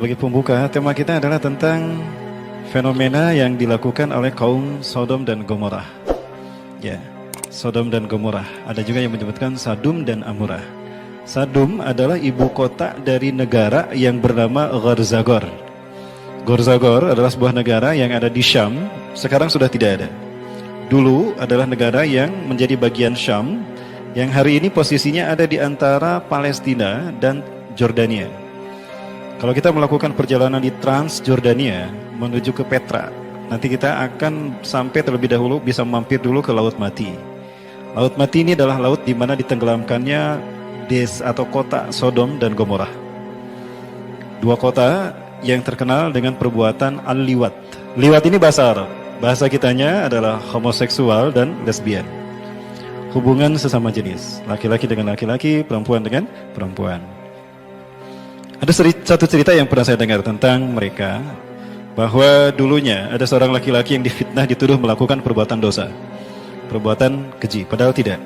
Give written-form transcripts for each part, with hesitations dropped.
Sebagai pembuka, tema kita adalah tentang fenomena yang dilakukan oleh kaum Sodom dan Gomorrah. Ya, Sodom dan Gomorrah. Ada juga yang menyebutkan Sadum dan Amurah. Sadum adalah ibu kota dari negara yang bernama Gorzagor. Gorzagor adalah sebuah negara yang ada di Syam, sekarang sudah tidak ada. Dulu adalah negara yang menjadi bagian Syam, yang hari ini posisinya ada di antara Palestina dan Jordania. Kalau kita melakukan perjalanan di Transjordania menuju ke Petra, nanti kita akan sampai terlebih dahulu bisa mampir dulu ke Laut Mati. Laut Mati ini adalah laut di mana ditenggelamkannya desa atau kota Sodom dan Gomorrah. Dua kota yang terkenal dengan perbuatan al-liwat. Liwat ini bahasa Arab. Bahasa kitanya adalah homoseksual dan lesbian. Hubungan sesama jenis, laki-laki dengan laki-laki, perempuan dengan perempuan. Ada satu cerita yang pernah saya dengar tentang mereka, bahwa dulunya ada seorang laki-laki yang difitnah dituduh melakukan perbuatan dosa, perbuatan keji, padahal tidak.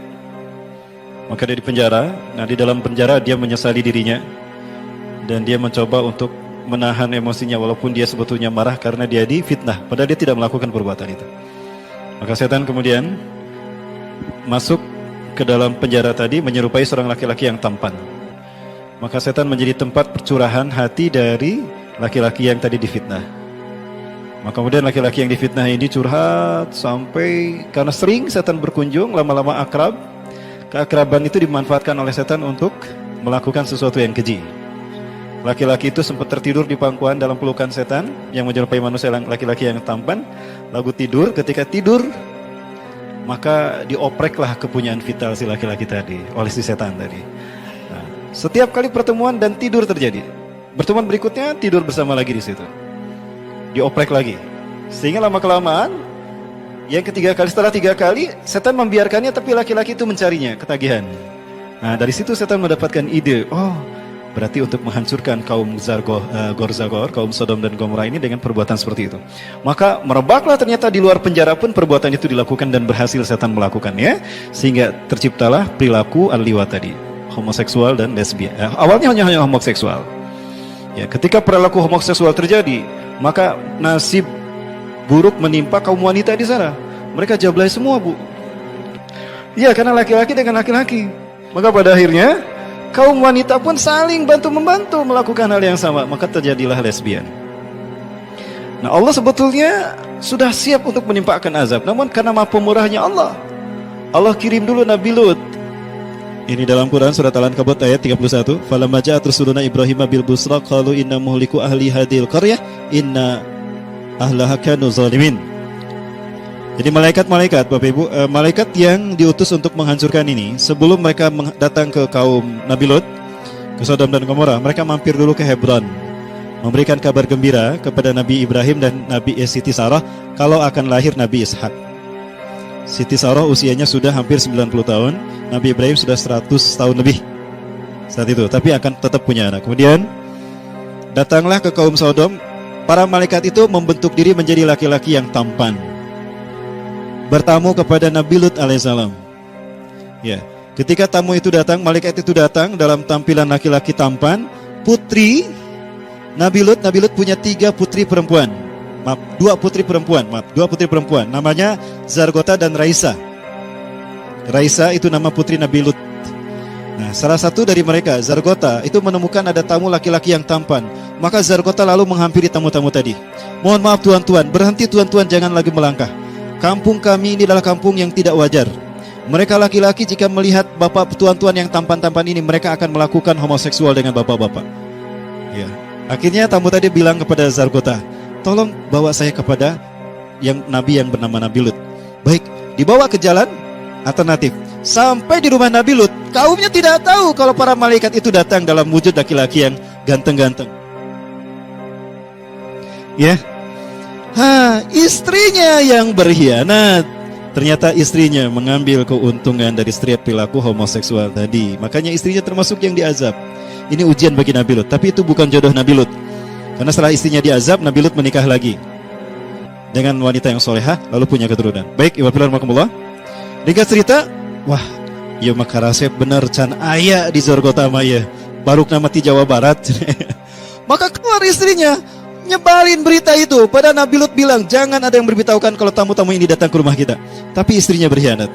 Maka dia dipenjara. Nah, di dalam penjara dia menyesali dirinya dan dia mencoba untuk menahan emosinya walaupun dia sebetulnya marah karena dia difitnah, padahal dia tidak melakukan perbuatan itu. Maka setan kemudian masuk ke dalam penjara tadi menyerupai seorang laki-laki yang tampan. Maka setan menjadi tempat percurahan hati dari laki-laki yang tadi difitnah. Maka kemudian laki-laki yang difitnah ini curhat sampai karena sering setan berkunjung, lama-lama akrab. Keakraban itu dimanfaatkan oleh setan untuk melakukan sesuatu yang keji. Laki-laki itu sempat tertidur di pangkuan dalam pelukan setan yang menyerupai manusia laki-laki yang tampan. Lalu tidur, ketika tidur maka diopreklah kepunyaan vital si laki-laki tadi oleh si setan tadi. Nah, setiap kali pertemuan dan tidur terjadi, pertemuan berikutnya tidur bersama lagi di situ, dioprek lagi, sehingga lama-kelamaan yang ketiga kali, setelah 3 kali setan membiarkannya, tapi laki-laki itu mencarinya, ketagihan. Nah, dari situ setan mendapatkan ide, oh berarti untuk menghancurkan kaum Gorzagor, kaum Sodom dan Gomorrah ini dengan perbuatan seperti itu. Maka merebaklah ternyata di luar penjara pun perbuatan itu dilakukan dan berhasil setan melakukannya, sehingga terciptalah perilaku al-liwat tadi, homoseksual dan lesbian. Awalnya hanya homoseksual. Ya, ketika perilaku homoseksual terjadi, maka nasib buruk menimpa kaum wanita di sana. Mereka jablay semua, Bu. Ya, karena laki-laki dengan laki-laki. Maka pada akhirnya kaum wanita pun saling bantu-membantu melakukan hal yang sama, maka terjadilah lesbian. Nah, Allah sebetulnya sudah siap untuk menimpakan azab, namun karena maha pemurahnya Allah, Allah kirim dulu Nabi Lut. Ini dalam Quran surat Al-Ankabut ayat 31. Falamma ja'at rusuluna Ibrahim bil busra qalu inna muhliku ahli hadhil qaryah inna ahlaha kanu zalimin. Jadi malaikat-malaikat, Bapak Ibu, malaikat yang diutus untuk menghancurkan ini, sebelum mereka datang ke kaum Nabi Lut, ke Sodom dan Gomorrah, mereka mampir dulu ke Hebron, memberikan kabar gembira kepada Nabi Ibrahim dan Nabi Siti Sarah kalau akan lahir Nabi Ishak. Siti Sarah usianya sudah hampir 90 tahun, Nabi Ibrahim sudah 100 tahun lebih saat itu, tapi akan tetap punya anak. Kemudian datanglah ke kaum Sodom, para malaikat itu membentuk diri menjadi laki-laki yang tampan, bertamu kepada Nabi Lut alaihissalam. Ya, ketika tamu itu datang, malaikat itu datang dalam tampilan laki-laki tampan, putri Nabi Lut punya 3 putri perempuan. Dua putri perempuan. Namanya Zargota dan Raisa. Raisa itu nama putri Nabi Lut. Nah, salah satu dari mereka, Zargota, itu menemukan ada tamu laki-laki yang tampan. Maka Zargota lalu menghampiri tamu-tamu tadi. Mohon maaf tuan-tuan, berhenti tuan-tuan, jangan lagi melangkah. Kampung kami ini adalah kampung yang tidak wajar. Mereka laki-laki jika melihat bapak tuan-tuan yang tampan-tampan ini, mereka akan melakukan homoseksual dengan bapak-bapak. Ya. Akhirnya tamu tadi bilang kepada Zargota, tolong bawa saya kepada Nabi yang bernama Nabi Lut. Baik, dibawa ke jalan alternatif. Sampai di rumah Nabi Lut, kaumnya tidak tahu kalau para malaikat itu datang dalam wujud laki-laki yang ganteng-ganteng. Ya. Istrinya yang berkhianat. Ternyata istrinya mengambil keuntungan dari setiap perilaku homoseksual tadi. Makanya istrinya termasuk yang diazab. Ini ujian bagi Nabi Lut, tapi itu bukan jodoh Nabi Lut. Karena setelah istrinya diazab, Nabi Lut menikah lagi dengan wanita yang solehah, lalu punya keturunan. Baik, Ibu Rahmatullah. Ringkas cerita, wah, ya maka resep bener can aya di Zargota maya. Baruk nama ti Jawa Barat. Maka keluar istrinya, nyebarin berita itu. Pada Nabi Lut bilang, jangan ada yang beritahukan kalau tamu-tamu ini datang ke rumah kita. Tapi istrinya berkhianat.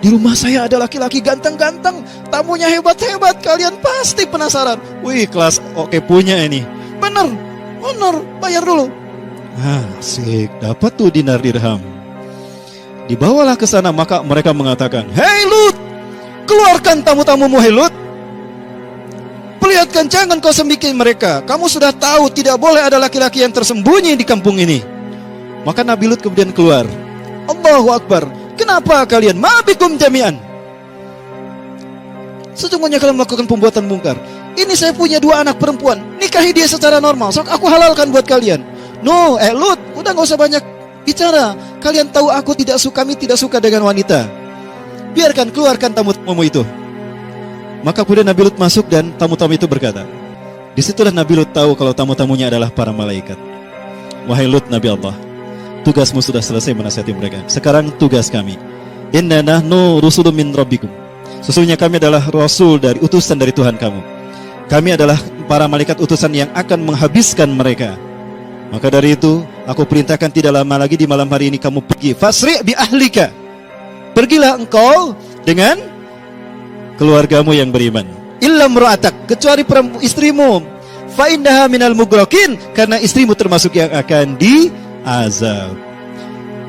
Di rumah saya ada laki-laki ganteng-ganteng, tamunya hebat-hebat, kalian pasti penasaran. Wih, kelas oke punya ini. Bener, bayar dulu. Asik, dapat tuh dinar dirham. Dibawalah ke sana, maka mereka mengatakan, "Hei Lut, keluarkan tamu-tamumu, hei Lut. Perlihatkan, jangan kau sembunyikan mereka. Kamu sudah tahu tidak boleh ada laki-laki yang tersembunyi di kampung ini." Maka Nabi Lut kemudian keluar. Allahu Akbar. Kenapa kalian? Ma bikum jami'an. Sesungguhnya kalian melakukan pembuatan mungkar. Ini saya punya 2 anak perempuan, nikahi dia secara normal. Sok aku halalkan buat kalian. No, Lut, udah gak usah banyak bicara. Kalian tahu aku kami tidak suka dengan wanita. Biarkan, keluarkan tamu-tamu itu. Maka kemudian Nabi Lut masuk dan tamu-tamu itu berkata, disitulah Nabi Lut tahu kalau tamu-tamunya adalah para malaikat. Wahai Lut, Nabi Allah, tugasmu sudah selesai menasihati mereka. Sekarang tugas kami. Inna nahnu rusulun min rabbikum. Sesungguhnya kami adalah rasul dari utusan dari Tuhan kamu. Kami adalah para malaikat utusan yang akan menghabiskan mereka. Maka dari itu, aku perintahkan tidak lama lagi di malam hari ini kamu pergi. Fasri' bi ahlika. Pergilah engkau dengan keluargamu yang beriman. Illa mra'atak, kecuali istrimu. Fa innaha minal mughrakin, karena istrimu termasuk yang akan diazab.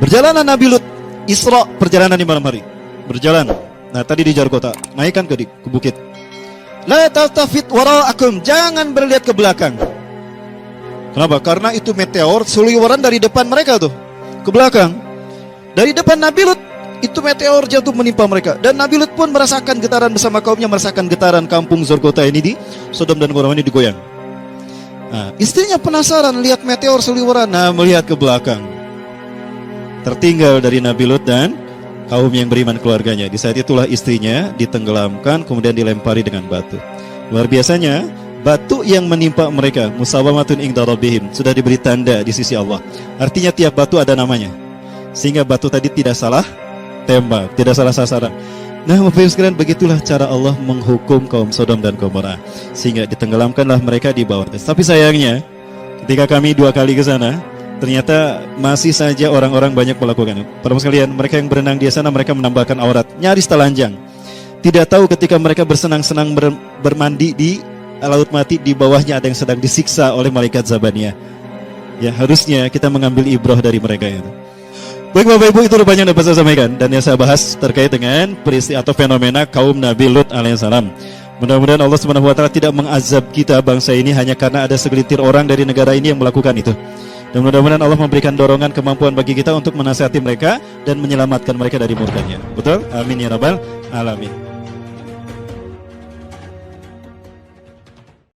Berjalanan Nabi Lut, Isra, perjalanan di malam hari. Berjalan. Nah, tadi di Jarkota, naikkan ke bukit. La taltafit wara'akum, jangan berlihat ke belakang. Kenapa? Karena itu meteor seliweran dari depan mereka tuh, ke belakang. Dari depan Nabi Lut, itu meteor jatuh menimpa mereka. Dan Nabi Lut pun merasakan getaran bersama kaumnya, merasakan getaran kampung Zargota ini di Sodom dan Gomorrah ini digoyang. Nah, istrinya penasaran lihat meteor seliweran, melihat ke belakang. Tertinggal dari Nabi Lut dan kaum yang beriman keluarganya. Di saat itulah istrinya ditenggelamkan, kemudian dilempari dengan batu. Luar biasanya, batu yang menimpa mereka, musawamatun inda rabbihim, sudah diberi tanda di sisi Allah. Artinya tiap batu ada namanya, sehingga batu tadi tidak salah tembak, tidak salah sasaran. Nah, Bapak Ibu sekalian, begitulah cara Allah menghukum kaum Sodom dan Gomorrah, sehingga ditenggelamkanlah mereka di bawah. Tapi sayangnya, ketika kami 2 kali ke sana, ternyata masih saja orang-orang banyak melakukan. Para sekalian, mereka yang berenang di sana, mereka menambahkan aurat, nyaris telanjang. Tidak tahu ketika mereka bersenang-senang bermandi di laut mati, di bawahnya ada yang sedang disiksa oleh malaikat Zabaniyah. Ya, harusnya kita mengambil ibrah dari mereka itu. Baik Bapak Ibu, itu rupanya yang dapat saya sampaikan dan yang saya bahas terkait dengan peristiwa atau fenomena kaum Nabi Lut alaihissalam. Mudah-mudahan Allah Subhanahu wa taala tidak mengazab kita bangsa ini hanya karena ada segelintir orang dari negara ini yang melakukan itu. Dan mudah-mudahan Allah memberikan dorongan kemampuan bagi kita untuk menasihati mereka dan menyelamatkan mereka dari murkanya. Betul? Amin ya rabbal alamin.